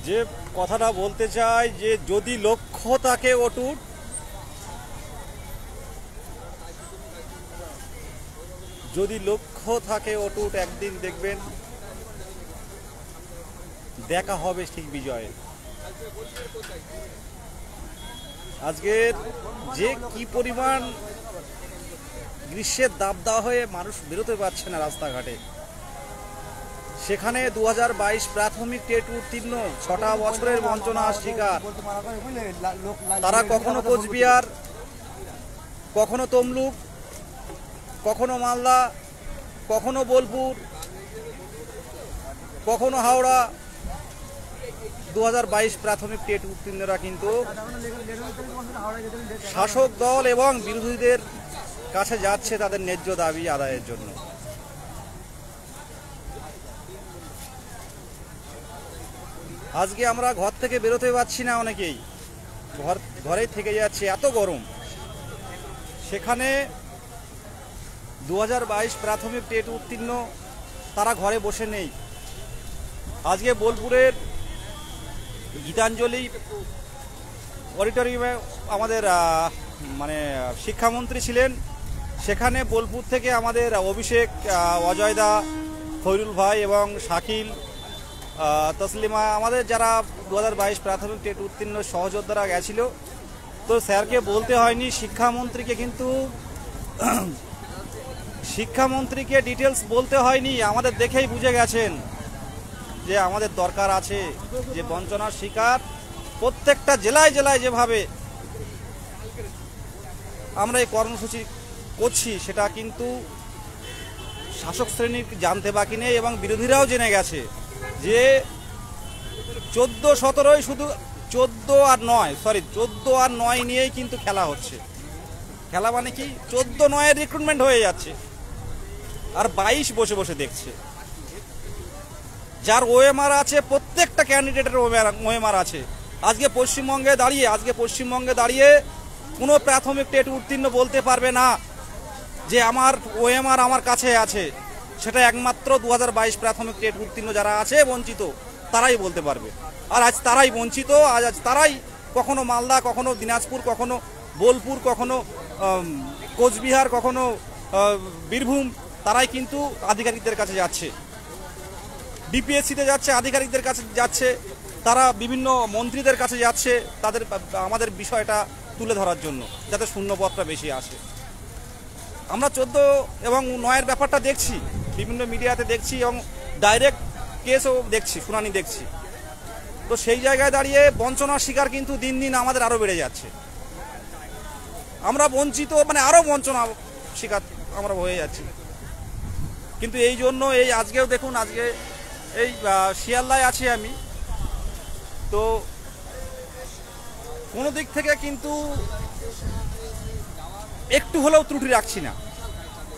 যে কথাটা বলতে চাই যে যদি লক্ষ্য থাকে অটুট, যদি লক্ষ্য থাকে অটুট, একদিন দেখবেন দেখা হবে ঠিক বিজয়ে। আজকের যে কি পরিমাণ গ্রীষ্মের দাবদাহ হয়ে মানুষ বেরোতে পারছে না রাস্তাঘাটে, সেখানে 2022 প্রাথমিক টেট উত্তীর্ণ 6টা বছরের বঞ্চনার শিকার তারা। কখনো কোচবিহার, কখনো তমলুক, কখনো মালদা, কখনো বোলপুর, কখনো হাওড়া। 2022 প্রাথমিক টেট উত্তীর্ণরা কিন্তু শাসক দল এবং বিরোধীদের কাছে যাচ্ছে তাদের ন্যায্য দাবি আদায়ের জন্য। আজকে আমরা ঘর থেকে বেরোতে পারছি না, অনেকেই ঘরেই থেকে যাচ্ছে, এত গরম। সেখানে 2022 প্রাথমিক টেট উত্তীর্ণ তারা ঘরে বসে নেই। আজকে বোলপুরের গীতাঞ্জলি অডিটোরিয়ামে আমাদের শিক্ষামন্ত্রী ছিলেন। সেখানে বোলপুর থেকে আমাদের অভিষেক, অজয়দা, খৈরুল ভাই এবং শাকিল, তসলিমা, আমাদের যারা 2022 প্রাথমিক টেট উত্তীর্ণ সহযোদ্ধারা গেছিল। তো স্যারকে বলতে হয়নি, শিক্ষামন্ত্রীকে ডিটেলস বলতে হয়নি, আমাদের দেখেই বুঝে গেছেন যে আমাদের দরকার আছে যে বঞ্চনার শিকার প্রত্যেকটা জেলায় জেলায় যেভাবে আমরা এই কর্মসূচি করছি, সেটা কিন্তু শাসক শ্রেণীর জানতে বাকি নেই এবং বিরোধীরাও জেনে গেছে যে 14-17 শুধু 14 আর 9 নিয়েই কিন্তু খেলা হচ্ছে। খেলা মানে কি, 14-9 রিক্রুটমেন্ট হয়ে যাচ্ছে আর 22 বসে বসে দেখছে। যার ওএমআর আছে, প্রত্যেকটা ক্যান্ডিডেটের ওএমআর আছে। আজকে পশ্চিমবঙ্গে দাঁড়িয়ে কোনো প্রাথমিক টেট উত্তীর্ণ বলতে পারবে না যে আমার ওএমআর আমার কাছে আছে। সেটা একমাত্র 2022 প্রাথমিক টেট উত্তীর্ণ যারা আছে বঞ্চিত, তারাই বলতে পারবে। আর আজ তারাই বঞ্চিত, আজ তারাই কখনো মালদা, কখনো দিনাজপুর, কখনো বোলপুর, কখনো কোচবিহার, কখনো বীরভূম, তারাই কিন্তু আধিকারিকদের কাছে যাচ্ছে, ডিপিএসসিতে যাচ্ছে, আধিকারিকদের কাছে যাচ্ছে, তারা বিভিন্ন মন্ত্রীদের কাছে যাচ্ছে আমাদের বিষয়টা তুলে ধরার জন্য, যাতে শূন্যপদটা বেশি আসে। আমরা 14 এবং 9-এর ব্যাপারটা দেখছি, বিভিন্ন মিডিয়াতে দেখছি এবং ডাইরেক্ট কেসও দেখছি, শুনানি দেখছি। তো সেই জায়গায় দাঁড়িয়ে বঞ্চনার শিকার কিন্তু দিন দিন আমাদের আরও বেড়ে যাচ্ছে। আমরা বঞ্চিত, আরও বঞ্চনা শিকার আমরা হয়ে যাচ্ছি। কিন্তু এই জন্য আজকেও দেখুন, আজকে এই শিয়ালদায় আছি আমি, তো কোনো দিক থেকে কিন্তু একটু হলেও ত্রুটি রাখছি না।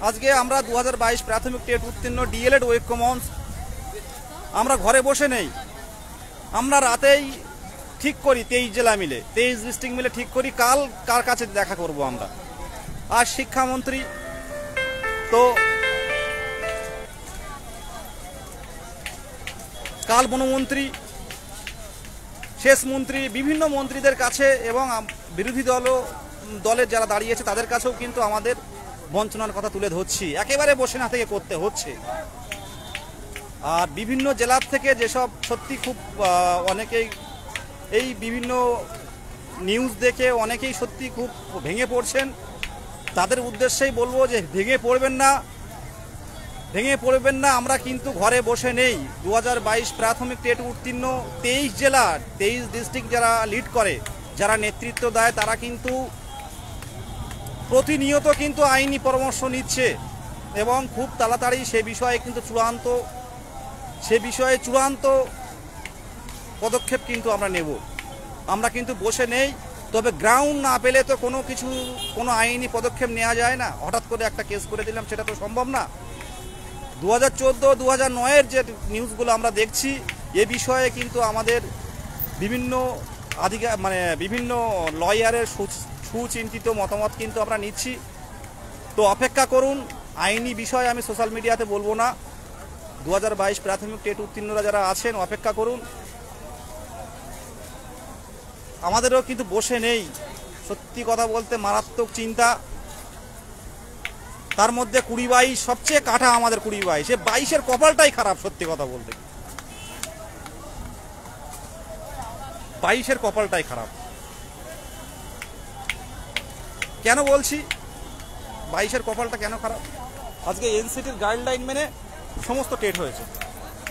আজকে আমরা 2022 প্রাথমিক টেট উত্তীর্ণ ডিএলএড ঐক্য মঞ্চ, আমরা ঘরে বসে নেই, আমরা রাতেই ঠিক করি 23 জেলা মিলে, 23 ডিস্ট্রিক্ট মিলে ঠিক করি কাল কার কাছে দেখা করব আমরা। আর শিক্ষামন্ত্রী তো কাল বনমন্ত্রী, শেষ মন্ত্রী, বিভিন্ন মন্ত্রীদের কাছে এবং বিরোধী দলের যারা দাঁড়িয়েছে তাদের কাছেও কিন্তু আমাদের বঞ্চনার কথা তুলে ধরছি, একেবারে বসে না থেকে করতে হচ্ছে। আর বিভিন্ন জেলার থেকে যেসব সত্যি খুব অনেকেই এই বিভিন্ন নিউজ দেখে অনেকেই সত্যি খুব ভেঙে পড়ছেন, তাদের উদ্দেশ্যেই বলবো যে ভেঙে পড়বেন না। আমরা কিন্তু ঘরে বসে নেই। 2022 প্রাথমিক টেট উত্তীর্ণ 23 জেলা, 23 ডিস্ট্রিক্ট যারা লিড করে, যারা নেতৃত্ব দেয়, তারা কিন্তু প্রতিনিয়ত কিন্তু আইনি পরামর্শ নিচ্ছে এবং খুব তাড়াতাড়ি সে বিষয়ে চূড়ান্ত পদক্ষেপ কিন্তু আমরা নেব। আমরা কিন্তু বসে নেই, তবে গ্রাউন্ড না পেলে তো কোনো আইনি পদক্ষেপ নেওয়া যায় না। হঠাৎ করে একটা কেস করে দিলাম, সেটা তো সম্ভব না। 2014-2009-এর যে নিউজগুলো আমরা দেখছি, এ বিষয়ে কিন্তু আমাদের বিভিন্ন বিভিন্ন লয়ারের সুচিন্তিত মতামত কিন্তু আমরা নিচ্ছি। তো অপেক্ষা করুন, আইনি বিষয় আমি সোশ্যাল মিডিয়াতে বলবো না। 2022 প্রাথমিক টেট উত্তীর্ণরা যারা আছেন অপেক্ষা করুন, আমাদেরও কিন্তু বসে নেই, সত্যি কথা বলতে মারাত্মক চিন্তা। তার মধ্যে 20-22 সবচেয়ে কাটা আমাদের 20-22, সে 22-এর কপালটাই খারাপ সত্যি কথা বলতে। 22-এর কপালটাই খারাপ। কেন বলছি 22-এর কপালটা কেন খারাপ? আজকে এনসিটির গাইডলাইন মেনে সমস্ত টেট হয়েছে,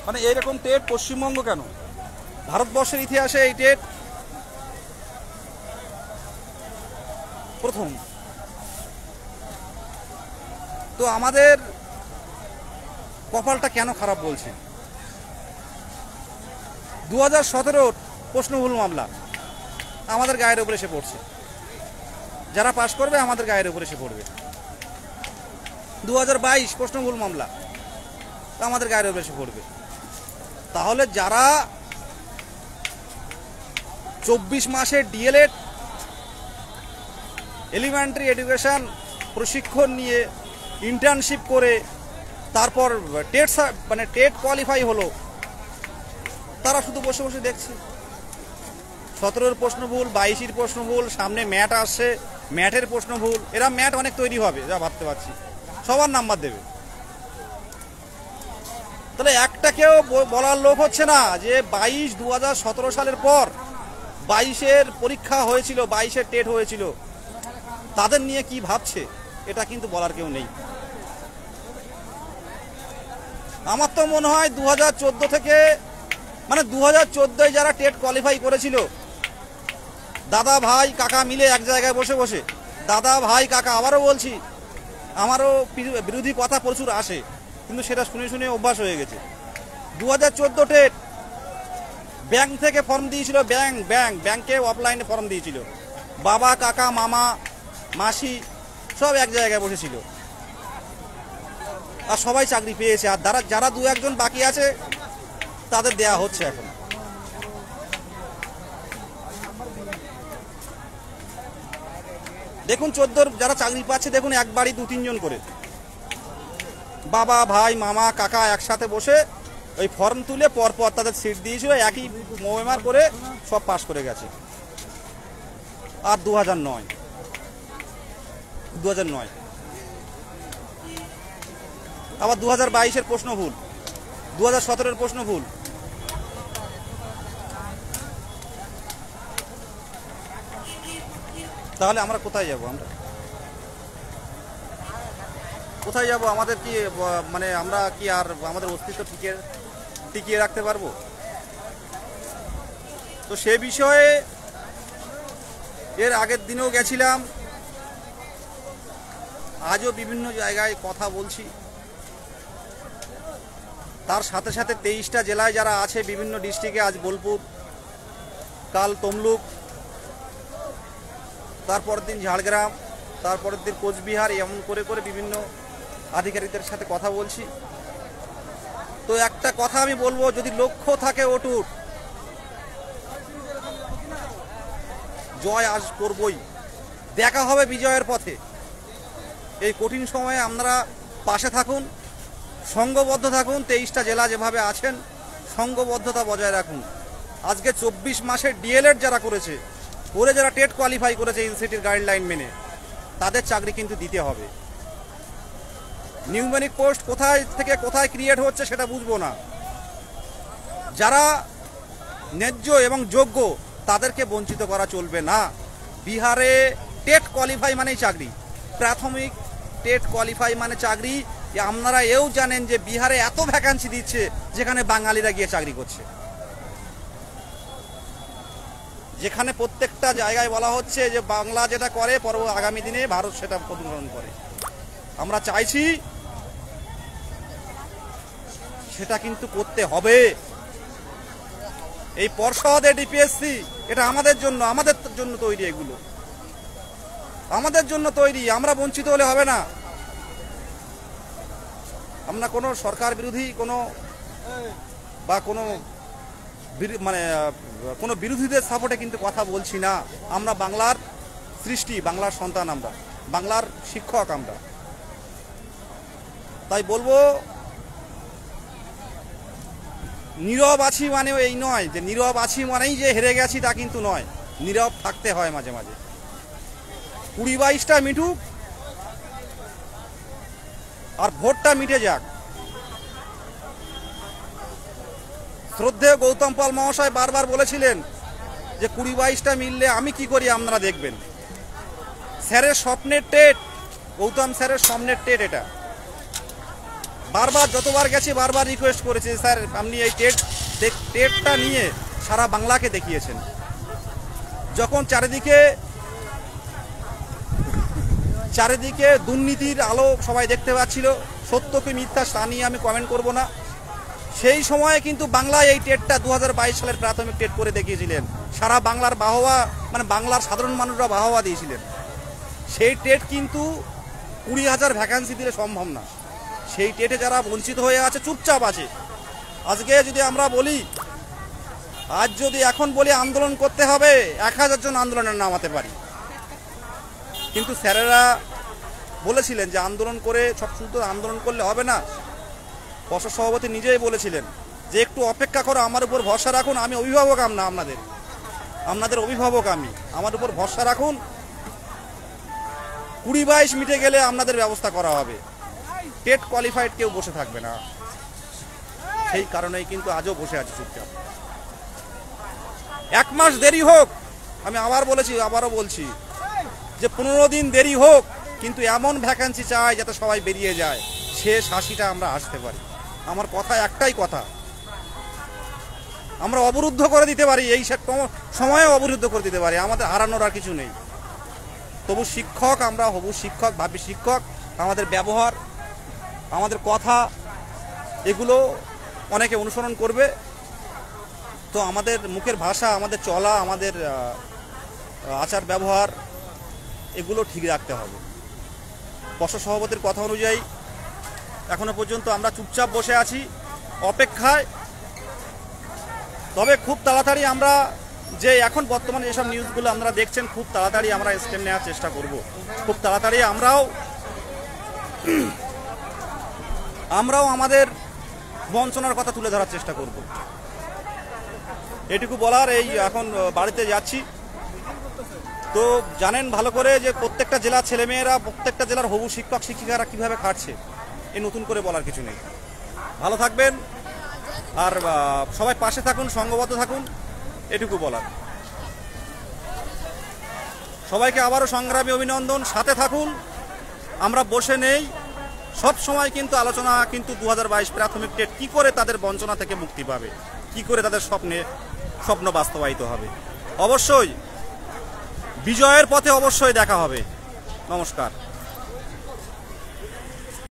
মানে এইরকম টেট পশ্চিমবঙ্গ কেন, ভারতবর্ষের ইতিহাসে এই টেট প্রথম। তো আমাদের কপালটা কেন খারাপ বলছি? 2017 প্রশ্নভুল মামলা আমাদের গায়ের উপরে এসে পড়ছে, যারা পাশ করবে আমাদের গায়ের উপরে এসে পড়বে। 2022 প্রশ্নভুল মামলা আমাদের গায়ের উপরে এসে পড়বে। তাহলে যারা 24 মাসের ডিএলএড এলিমেন্টারি এডুকেশন প্রশিক্ষণ নিয়ে ইন্টার্নশিপ করে তারপর টেট মানে টেট কোয়ালিফাই হলো, তারা শুধু বসে বসে দেখছে 17-এর প্রশ্ন ভুল, 22-এর প্রশ্ন ভুল, সামনে ম্যাট আসছে, ম্যাটের প্রশ্ন ভুল। এরা ম্যাট অনেক তৈরি হবে যা ভাবতে পারছি, সবার নাম্বার দেবে। তাহলে একটা কেউ বলার লোক হচ্ছে না যে 2017 সালের পর 22-এর পরীক্ষা হয়েছিল, 22-এর টেট হয়েছিল, তাদের নিয়ে কি ভাবছে এটা কিন্তু বলার কেউ নেই। আমার তো মনে হয় 2014 থেকে, মানে 2014-য় যারা টেট কোয়ালিফাই করেছিল, দাদা ভাই কাকা মিলে এক জায়গায় বসে বসে, দাদা ভাই কাকা, আবারও বলছি আমারও বিরোধী কথা প্রচুর আসে, কিন্তু সেটা শুনে শুনে অভ্যাস হয়ে গেছে। 2014 টেট ব্যাংক থেকে ফর্ম দিয়েছিল, ব্যাংকে অফলাইনে ফর্ম দিয়েছিল, বাবা কাকা মামা মাসি সব এক জায়গায় বসেছিল, আর সবাই চাকরি পেয়েছে। আর যারা 2-1 জন বাকি আছে তাদের দেয়া হচ্ছে এখন। দেখুন 14 যারা চাকরি পাচ্ছে, দেখুন এক বাড়ি 2-3 জন করে বাবা ভাই মামা কাকা একসাথে বসে ওই ফর্ম তুলে পরপর তাদের সিট দিয়েছিল, একই মোমেমার করে সব পাস করে গেছে। আর 2009 আবার 2022-এর প্রশ্ন ভুল, 2017-এর প্রশ্ন ভুল। তাহলে আমরা কোথায় যাব? কোথায় যাব? আমাদের কি মানে আমরা কি আর আমাদের অস্তিত্ব টিকিয়ে রাখতে পারবো? তো সে বিষয়ে এর আগের দিনেও গেছিলাম, আজও বিভিন্ন জায়গায় কথা বলছি। তার সাথে সাথে 23টা জেলায় যারা আছে বিভিন্ন ডিস্ট্রিক্টে, আজ বোলপুর, কাল তমলুক, তারপরের দিন ঝাড়গ্রাম, তারপরের দিন কোচবিহার, এমন করে করে বিভিন্ন আধিকারিকদের সাথে কথা বলছি। তো একটা কথা আমি বলবো, যদি লক্ষ্য থাকে অটুট, জয় আজ করবই, দেখা হবে বিজয়ের পথে। এই কঠিন সময়ে আপনারা পাশে থাকুন, সংঘবদ্ধ থাকুন। 23টা জেলা যেভাবে আছেন সংঘবদ্ধতা বজায় রাখুন। আজকে 24 মাসের ডিএলএড যারা করেছে, যারা টেট কোয়ালিফাই করেছে ইউনিভার্সিটির গাইডলাইন মেনে, তাদের চাকরি কিন্তু দিতে হবে। নিউমেরিক পোস্ট কোথায় থেকে কোথায় ক্রিয়েট হচ্ছে সেটা বুঝবো না। যারা ন্যায্য এবং যোগ্য তাদেরকে বঞ্চিত করা চলবে না। বিহারে টেট কোয়ালিফাই মানেই চাকরি, প্রাথমিক টেট কোয়ালিফাই মানে চাকরি। আপনারা এও জানেন যে বিহারে এত ভ্যাকান্সি দিচ্ছে যেখানে বাঙালিরা গিয়ে চাকরি করছে, যেখানে প্রত্যেকটা জায়গায় বলা হচ্ছে যে বাংলা যেটা করে আগামী দিনে ভারত সেটা অনুসরণ করে। আমরা চাইছি সেটা কিন্তু করতে হবে। এই পর্ষদ, ডিপিএসসি, এটা আমাদের জন্য তৈরি, এগুলো আমাদের জন্য তৈরি। আমরা বঞ্চিত হলে হবে না। আমরা কোনো সরকার বিরোধী বা কোনো বিরোধীদের সাপোর্টে কিন্তু কথা বলছি না। আমরা বাংলার সৃষ্টি, বাংলার সন্তান, আমরা বাংলার শিক্ষক। আমরা তাই বলবো, নীরব আছি মানে এই নয় যে নীরব আছি মানেই যে হেরে গেছি, তা কিন্তু নয়। নীরব থাকতে হয় মাঝে মাঝে। 20-22টা মিটুক আর ভোটটা মিটে যাক। শ্রদ্ধেয় গৌতম পাল মহাশয় বারবার বলেছিলেন যে 20-22টা মিললে আমি কি করি আপনারা দেখবেন। স্যারের স্বপ্নের টেট, গৌতম স্যারের স্বপ্নের টেট এটা। বারবার যতবার গেছি বারবার রিকোয়েস্ট করেছি, স্যার আপনি এই টেটটা নিয়ে সারা বাংলাকে দেখিয়েছেন। যখন চারিদিকে দুর্নীতির আলো সবাই দেখতে পাচ্ছিল, সত্য কি মিথ্যা তা নিয়ে আমি কমেন্ট করব না, সেই সময়ে কিন্তু বাংলায় এই টেটটা 2022 সালের প্রাথমিক টেট করে দেখিয়েছিলেন। সারা বাংলার বাহবা, মানে বাংলার সাধারণ মানুষরা বাহবা দিয়েছিলেন। সেই টেট কিন্তু 20,000 ভ্যাকান্সি দিলে সম্ভব না। সেই টেটে যারা বঞ্চিত হয়ে আছে, চুপচাপ আছে। আজকে যদি আমরা বলি, আজ যদি এখন বলি আন্দোলন করতে হবে, 1000 জন আন্দোলনে নামাতে পারি। কিন্তু স্যারেরা বলেছিলেন যে আন্দোলন করে সব শুধু আন্দোলন করলে হবে না। পর্ষদ সভাপতি নিজেই বলেছিলেন যে একটু অপেক্ষা করো, আমার উপর ভরসা রাখুন, আমি অভিভাবক না আপনাদের অভিভাবক আমি, আমার উপর ভরসা রাখুন। 20-22 মিটে গেলে আপনাদের ব্যবস্থা করা হবে। টেট কোয়ালিফাইড কেউ বসে থাকবে না। সেই কারণেই কিন্তু আজও বসে আছে চুপচাপ। 1 মাস দেরি হোক, আমি আবারও বলছি যে 15 দিন দেরি হোক, কিন্তু এমন ভ্যাকান্সি চাই যাতে সবাই বেরিয়ে যায়, শেষ হাসিটা আমরা আসতে পারি। আমার কথা একটাই কথা, আমরা অবরুদ্ধ করে দিতে পারি, এই সময়ে অবরুদ্ধ করে দিতে পারি, আমাদের হারানোর আর কিছু নেই। তবু শিক্ষক, আমরা হবু শিক্ষক, ভাবি শিক্ষক, আমাদের ব্যবহার, আমাদের কথা এগুলো অনেকে অনুসরণ করবে। তো আমাদের মুখের ভাষা, আমাদের চলা, আমাদের আচার ব্যবহার এগুলো ঠিক রাখতে হবে। পর্ষদ সভাপতির কথা অনুযায়ী এখনো পর্যন্ত আমরা চুপচাপ বসে আছি অপেক্ষায়। তবে খুব তাড়াতাড়ি আমরা যে এখন বর্তমানে যেসব নিউজগুলো আপনারা দেখছেন, খুব তাড়াতাড়ি আমরা স্টেপ নেওয়ার চেষ্টা করব। খুব তাড়াতাড়ি আমরাও আমাদের বঞ্চনার কথা তুলে ধরার চেষ্টা করব। এটুকু বলার, এই এখন বাড়িতে যাচ্ছি। তো জানেন ভালো করে যে প্রত্যেকটা জেলার ছেলেমেয়েরা, প্রত্যেকটা জেলার হবু শিক্ষক শিক্ষিকারা কিভাবে খাটছে, এ নতুন করে বলার কিছু নেই। ভালো থাকবেন আর সবাই পাশে থাকুন, সংঘবদ্ধ থাকুন, এটুকু বলার। সবাইকে আবারও সংগ্রামী অভিনন্দন, সাথে থাকুন, আমরা বসে নেই। সব সময় কিন্তু আলোচনা, কিন্তু 2022 প্রাথমিক টেট কি করে তাদের বঞ্চনা থেকে মুক্তি পাবে, কি করে তাদের স্বপ্ন বাস্তবায়িত হবে। অবশ্যই বিজয়ের পথে অবশ্যই দেখা হবে। নমস্কার।